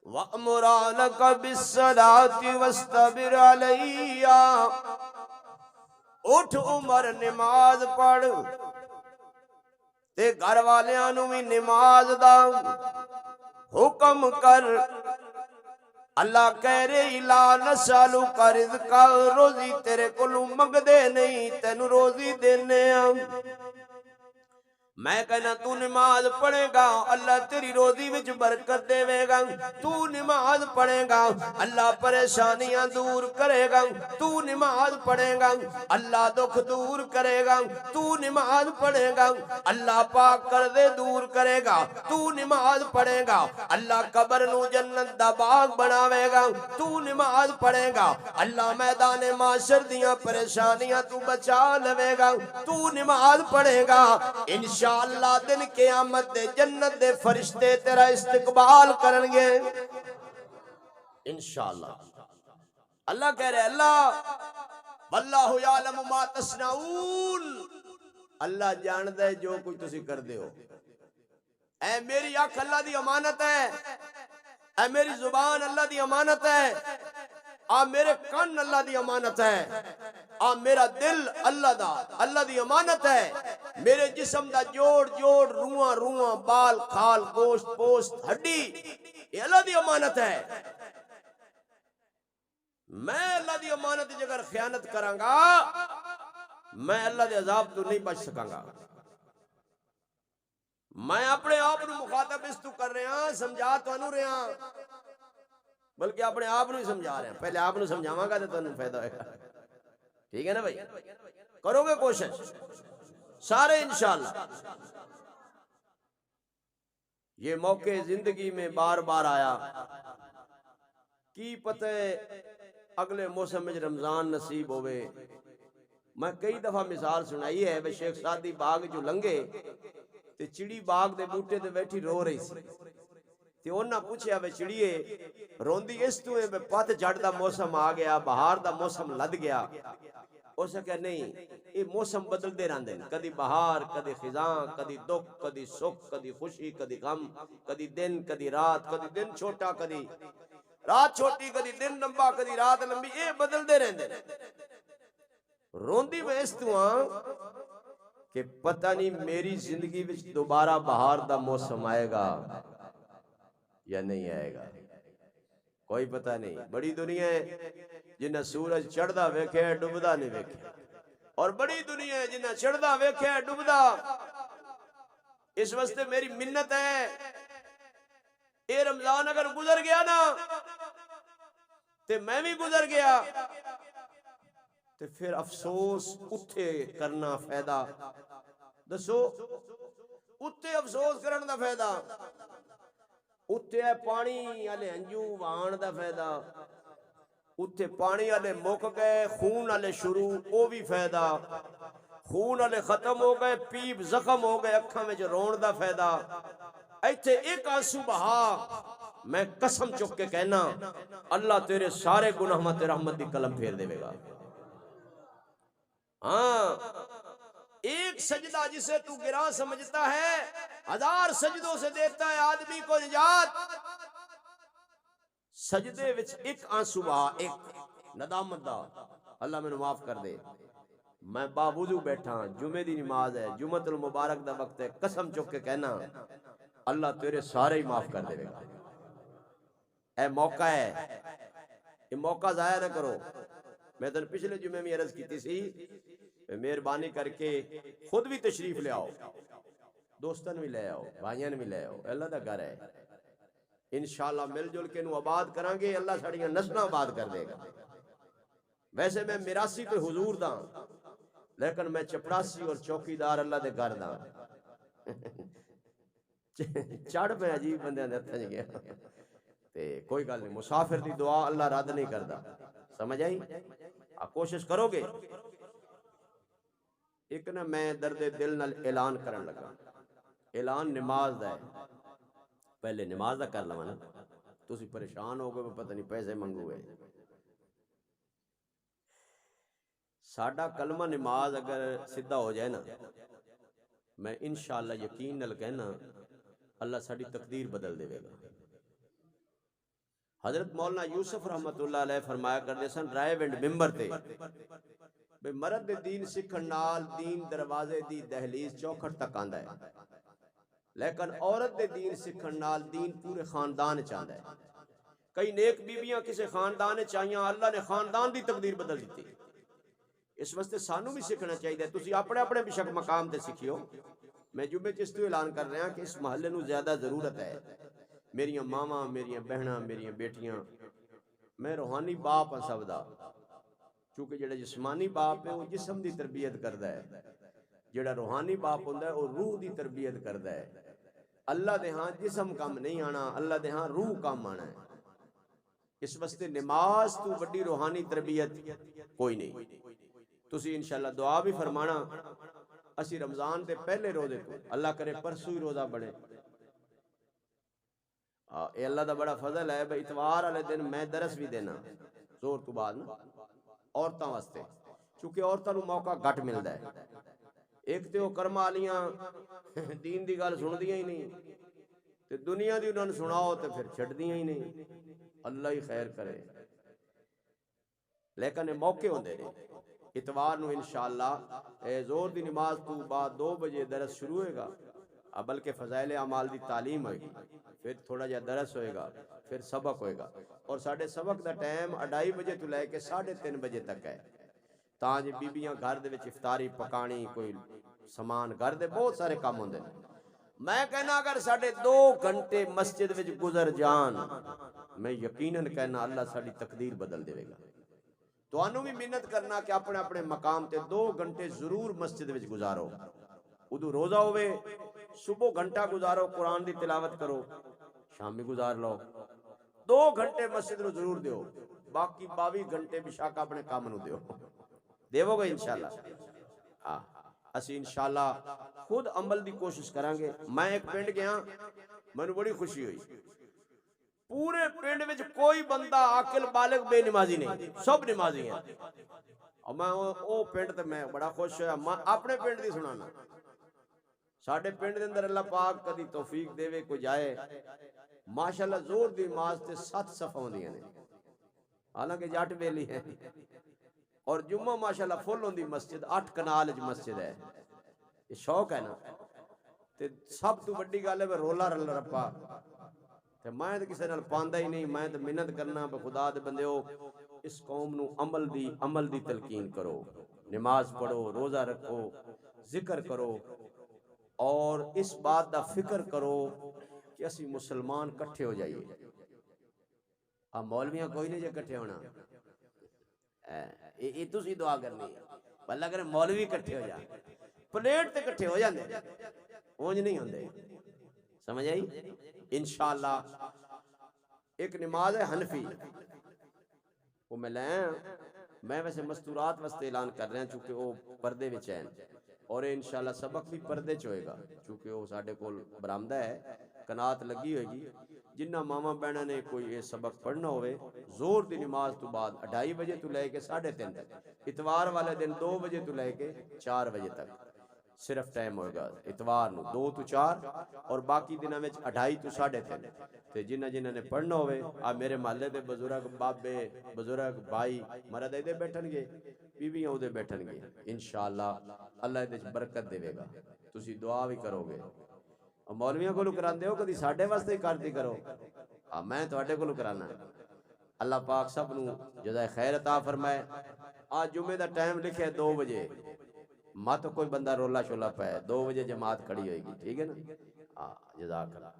वअमुरालक बिस्सलाति वस्तबिर अलैया, उठ उमर नमाज पढ़ ते घर वालियां नू भी नमाज दा हुक्म कर। अल्लाह कह रहे ला नसालू का रिज़्क़ा, रोजी तेरे कोलों मंगदे नहीं, तेनू रोजी देने आ। मैं कहना तू नमाज पढ़ेगा, अल्लाह तेरी रोजी विच बरकत देवेगा। तू नमाज पढ़ेगा, अल्लाह परेशानियां दूर करेगा। तू नमाज पढ़ेगा, अल्लाह दुख दूर करेगा। तू नमाज पढ़ेगा, अल्लाह पाक कर्ज़े दूर करेगा। तू नमाज पढ़ेगा, अल्लाह कब्र नू जन्नत दा बाग बनावेगा। तू नमाज पढ़ेगा, अल्लाह मैदान माशर दियां परेशानियां तू बचा लवेगा। तू नमाज पढ़ेगा, इंशाअल्लाह दिन क़यामत दे जन्नत दे फरिश्ते तेरा इस्तकबाल करेंगे इंशाअल्लाह। अल्लाह कह रहे, अल्लाह वल्लाहु यालमु मा तस्नाऊन, अल्लाह जानदा है जो कुछ तुसी करदे हो। ऐ मेरी अख अल्लाह दी अमानत है, ऐ मेरी जुबान अल्लाह दी अमानत है, आ मेरे कान अल्लाह दी अमानत है, आ मेरा दिल अल्लाह दी अमानत है, मेरे जिस्म दा जोड़ जोड़ रूआं रूआं बाल खाल गोश्त पोस्ट हड्डी ये अल्लाह दी अमानत है। मैं अल्लाह दी अमानत दी अगर खयानत करांगा मैं अल्लाह दे अजाब तो नहीं बच सकांगा। मैं अपने आप को मुखातब इस तू कर रहा समझा तो रहा बल्कि अपने आप को समझा रहा। पहले आप समझावांगा तो तुहानू फायदा होगा। ठीक है ना भाई, करोगे कोशिश सारे इंशाअल्लाह। ये मौके जिंदगी में बार बार आया की पता अगले मौसम में रमजान नसीब होवे। मैं कई दफा मिसाल सुनाई है वे शेख सादी बाग जो लंघे ते चिड़ी बाग दे बूटे ते बैठी रो रही सी ते उन्हां पूछया वे चिड़िए रोंदी इस तू है पत झड़ दा मौसम आ गया बहार दा मौसम लद गया। उस कहा नहीं ये मौसम बदलते रहंदे ने, कदी बहार कदी खिजां कदी दुख कदी सुख कदी खुशी कदी गम, कदी दिन कदी रात, कदी दिन छोटा कदी रात छोटी, कदी दिन लंबा कदी रात लंबी, ये बदलते रहंदे ने। रोंदी वे इस तू कि पता नहीं मेरी जिंदगी विच दोबारा बहार दा मौसम आएगा या नहीं आएगा, कोई पता नहीं। बड़ी दुनिया है जिन्हें सूरज चढ़दा वेखे डुबदा नहीं वेखे, और बड़ी दुनिया है जिन्हें चढ़दा वेखे डुबदा। इस वास्ते मेरी मिन्नत है ये रमजान अगर गुजर गया ना ते मैं भी गुजर गया ते फिर अफसोस उत्थे करना फायदा। दसो उत्ते अफसोस करने दा फायदा, उत्ते है पानी आले हंजू वहाण दा फायदा, उत्ते पानी वाले मुक गए खून वाले शुरू वो भी फायदा, खून वाले खत्म हो गए पीप जख्म हो गए अखां में रोण दा फायदा। इत्थे एक आंसू बहा मैं कसम चुक के कहना अल्लाह तेरे सारे गुनाहां ते रहमत दी कलम फेर देवेगा। हाँ एक सजदा जिसे तू गिरा समझता है 1000 सजदों से देता है आदमी को निजात। सजदे विच एक आंसू बहा, एक नदामत दा अल्लाह मैनू माफ कर दे। मैं बावजूद बैठा जुमे दी नमाज है जुमतुल मुबारक दा वक्त है, कसम चुक के कहना अल्लाह तेरे सारे ही माफ कर देगा। ए मौका है, ये मौका जाया ना करो। मैं तेन पिछले जुमे में अर्ज की सी मेहरबानी करके खुद भी तशरीफ ले आओ, दोस्तन भी ले आओ, भाइयों भी ले आओ, अल्लाह दा घर है। इंशाअल्लाह मिलजुल के नू आबाद करांगे, अल्लाह साड़ियां नस्लां आबाद कर देगा। वैसे मैं मिरासी तो हुजूर दा लेकिन मैं चपड़ासी और चौकीदार अल्लाह दे घर दा। चढ़ पे अजीब बंदे दे हत्थां च गया ते कोई गल नहीं, मुसाफिर दी दुआ अल्लाह रद्द नहीं करदा। समझ आई? आप कोशिश करोगे। एक ना मैं दर्दे दिल नाल ऐलान करन लगा, ऐलान नमाज दा है, पहले नमाज दा कर लवां ना, तुसी परेशान हो गए पता नहीं पैसे मंगूए। साडा कलमा नमाज अगर सीधा हो जाए ना, मैं इंशाअल्लाह यकीन नाल कहना अल्लाह साडी तकदीर बदल देवेगा। हजरत मौलाना यूसुफ रहमतुल्लाह अलैह फरमाया करते सन राय विंड मिंबर ते बे मर्द दे दीन सीखण नाल दीन दरवाजे दी दहलीज चौखट तक आंदा है, लेकिन औरत दे दीन सीखण नाल दीन पूरे खानदान च आंदा है। कई नेक बीबियां किसी खानदान च आईयां अल्लाह ने खानदान दी तकदीर बदल दी। इस वास्ते सानू भी सीखना चाहिए। तुसी अपने अपने बेशक मकाम ते सीखियो। मैं जुमे च इस तो ऐलान कर रहा कि इस महल्ले नू ज्यादा जरूरत है। मेरिया मावां मेरिया बहना मेरिया बेटियां, मैं रूहानी बाप हाँ सब दा, क्योंकि जेड़ा जिस्मानी बाप है वो जिस्म की तरबियत करता है, जेड़ा रूहानी बाप होंदा है वो रूह की तरबियत करता है। अल्लाह दे हां जिस्म कम नहीं आना, अल्लाह दे हां रूह कम आना है। इस वास्ते नमाज तो वड्डी रूहानी तरबियत कोई नहीं। तुसी इंशाअल्लाह दुआ भी फरमाना। असी रमजान के पहले रोजे तो अल्लाह करे परसों ही रोजा बने। ये अल्लाह का बड़ा फजल है। भाई इतवार वाले दिन मैं दरस भी देना जोर तो बाद ना औरतों वास्ते, क्योंकि औरतों को मौका घट मिलता है। एक तो कर्म वालियां दीन की गल सुनदियां ही नहीं, ते दुनिया दी उन्होंने सुनाओ तो फिर छड्डियां ही नहीं। अल्लाह ही खैर करे। लेकिन मौके होंदे ने। इतवार नूं इंशाअल्लाह जोर दी नमाज तो बाद 2 बजे दरस शुरू होएगा। बल्कि फजाइल अमाल दी तालीम होएगी, फिर थोड़ा जिहा दरस होएगा, फिर सबक होएगा। और साढ़े सबक दा टाइम 2:30 बजे तो लैके 3:30 बजे तक है। तां जे बीबियां घर दे विच इफ्तारी पकानी, कोई समान घर दे बहुत सारे काम होंदे ने। मैं कहना अगर साढ़े 2 घंटे मस्जिद विच गुजर जान, मैं यकीनन कहना अल्लाह साडी तकदीर बदल देवेगा। तुहानू भी मेहनत करना कि अपने अपने मकाम ते 2 घंटे जरूर मस्जिद विच गुजारो। उदू रोजा होवे, सुबह घंटा गुजारो, कुरान की तिलावत करो, शामी गुजार लो। 2 घंटे मस्जिद नूं जरूर दियो, बाकी 22 घंटे बेशक अपने काम नूं दियो। देवोगे इंशाअल्लाह। हाँ, असी इंशाअल्लाह खुद अमल की कोशिश करांगे। मैं एक पिंड गया, मैनू बड़ी खुशी हुई। पूरे पिंड विच कोई बंदा आकिल बालिग बेनमाजी नहीं, सब नमाजी हैं। और मैं वो पिंड ते मैं बड़ा खुश होया। मैं अपने पिंड दी सुनाना। साडे पिंड दे अंदर अल्लाह पाक कदी तौफीक देवे कोई जाए, माशाअल्लाह जोर दी नमाज ते 7 सफा होंदियां ने, हालांकि जट बेली है। और जुम्मा माशाअल्लाह फुल होंदी मस्जिद, 8 कनाल च मस्जिद है। ये शौक है ना। ते सब तो वड्डी गल है रोला रप्पा ते मैं तो किसी नाल पांदा ही नहीं। मैं तो मिन्नत करना खुदा दे बंदेओ, इस कौम नू अमल दी तलकीन करो, नमाज पढ़ो, रोजा रखो, जिक्र करो और इस बात दा फिक्र करो कि असी मुसलमान कट्ठे हो जाइए। आ मौलवियां कोई नहीं जे कट्ठे होना, ये तुसी दुआ करनी है। अल्लाह करे मौलवी कट्ठे हो जा, प्लेट ते कट्ठे हो जाते, उंज नहीं होंदे। समझ आई? इंशाअल्लाह एक नमाज है हनफी, वो मैं लाया। मैं वैसे मस्तूरात वास्ते ऐलान कर रहा चूंकि वो पर्दे विच है, और इंशाअल्लाह सबक भी पर्दे च होएगा चूंकि वो साडे कोल बरामदा है, कनात लगी होएगी। जिन्ना मामा बहना ने कोई ये सबक पढ़ना होवे, जोर दी नमाज तो बाद 2:30 बजे तो लैके 3:30 तक, इतवार वाले दिन 2 बजे तो लैके 4 बजे तक सिर्फ टाइम होएगा। इतवार नूं 2 तो 4 और बाकी दिनों में 2:30 तो 3:30। ते जिन्हां ने पढ़ना होवे, आ मेरे महल्ले दे बुजुर्ग बाबे बुजुर्ग भाई मरद इहदे बैठणगे, बीबियां उहदे बैठणगे। इंशाअल्लाह अल्लाह इहदे च बरकत देवेगा। तुसी दुआ भी करोगे। मौलवियां कोलों करांदे हो, कदी साडे वास्ते ही करदी करो। मैं तुहाडे कोलों कराना। अल्लाह पाक सब नूं जज़ाए खैर अता फरमाए। आज जुमे दा टाइम लिखे 2 बजे, मत कोई बंदा रोला शोला पाए। 2 बजे जमात खड़ी होएगी, ठीक है ना? हाँ, जज़ाकल्लाह।